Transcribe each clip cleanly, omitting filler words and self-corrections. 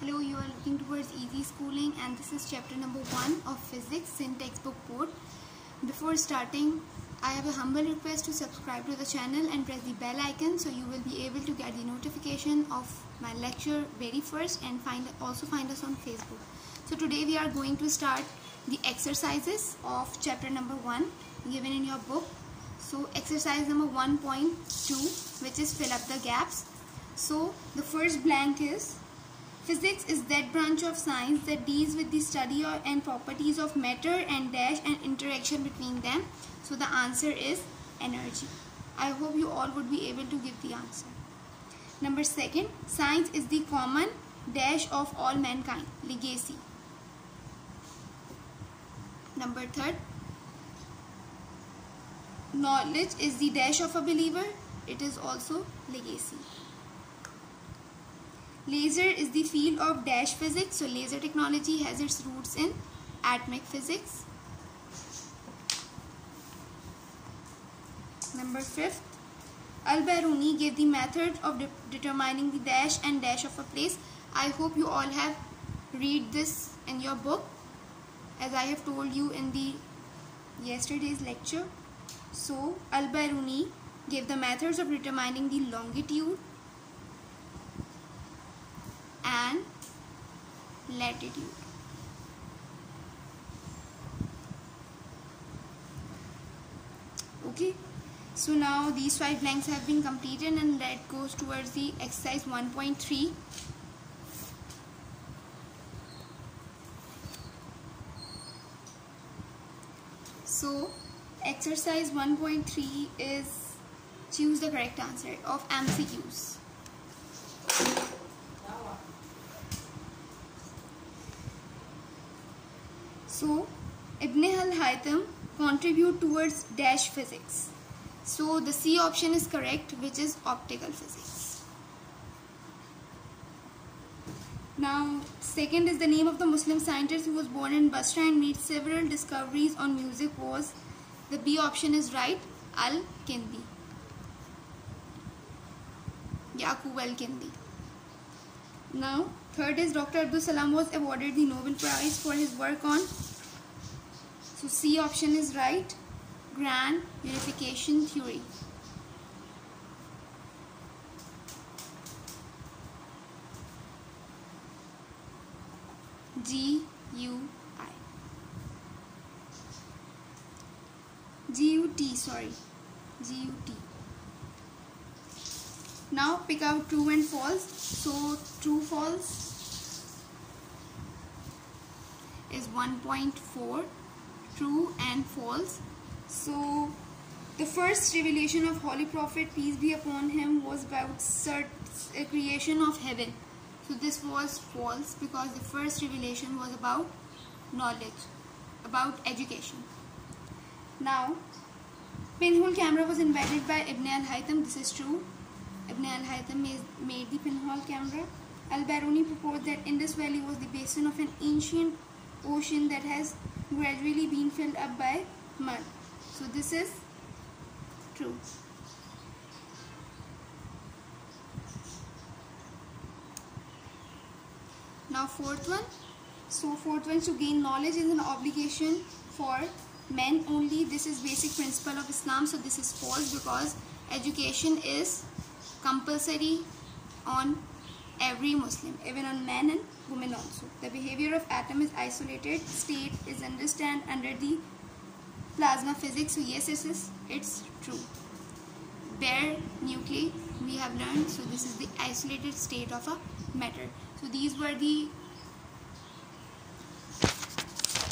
Hello, you are looking towards easy schooling and this is chapter number 1 of physics in textbook board. Before starting, I have a humble request to subscribe to the channel and press the bell icon so you will be able to get the notification of my lecture very first and also find us on Facebook. So today we are going to start the exercises of chapter number 1 given in your book. So exercise number 1.2, which is fill up the gaps. So the first blank is: physics is that branch of science that deals with the study and properties of matter and dash and interaction between them. So the answer is energy. I hope you all would be able to give the answer. Number second, science is the common dash of all mankind, legacy. Number third, knowledge is the dash of a believer, it is also legacy. Laser is the field of dash physics, so laser technology has its roots in atomic physics. Number fifth, Al-Biruni gave the method of determining the dash and dash of a place. I hope you all have read this in your book, as I have told you in the yesterday's lecture. So Al-Biruni gave the methods of determining the longitude and latitude. Okay, so now these 5 blanks have been completed and that goes towards the exercise 1.3. So exercise 1.3 is choose the correct answer of MCQs. So Ibn al-Haytham contribute towards dash physics. So the C option is correct, which is optical physics. Now second is the name of the Muslim scientist who was born in Basra and made several discoveries on music was, the B option is right, Al-Kindi, Yaqub Al-Kindi. Now third is Dr. Abdul Salam was awarded the Nobel Prize for his work on, so C option is right, grand unification theory. GUT. Now pick out true and false. So true false is 1.4, true and false. So the first revelation of Holy Prophet, peace be upon him, was about creation of heaven. So this was false because the first revelation was about knowledge, about education. Now pinhole camera was invented by Ibn al-Haytham. This is true. Ibn al-Haytham made the pinhole camera. Al-Biruni proposed that Indus Valley was the basin of an ancient ocean that has gradually been filled up by mud. So this is true. Now fourth one. So fourth one, to gain knowledge is an obligation for men only. This is basic principle of Islam. So this is false because education is compulsory on every Muslim, even on men and women also. The behavior of atom is isolated state is understood under the plasma physics. So yes, it's true. Bare nuclei we have learned. So this is the isolated state of a matter. So these were the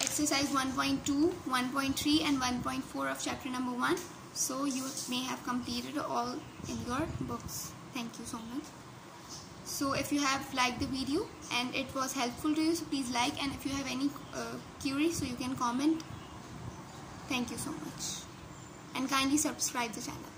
exercise 1.2, 1.3 and 1.4 of chapter number 1. So you may have completed all in your books. Thank you so much. So if you have liked the video and it was helpful to you, so please like, and if you have any queries, so you can comment. Thank you so much and kindly subscribe the channel.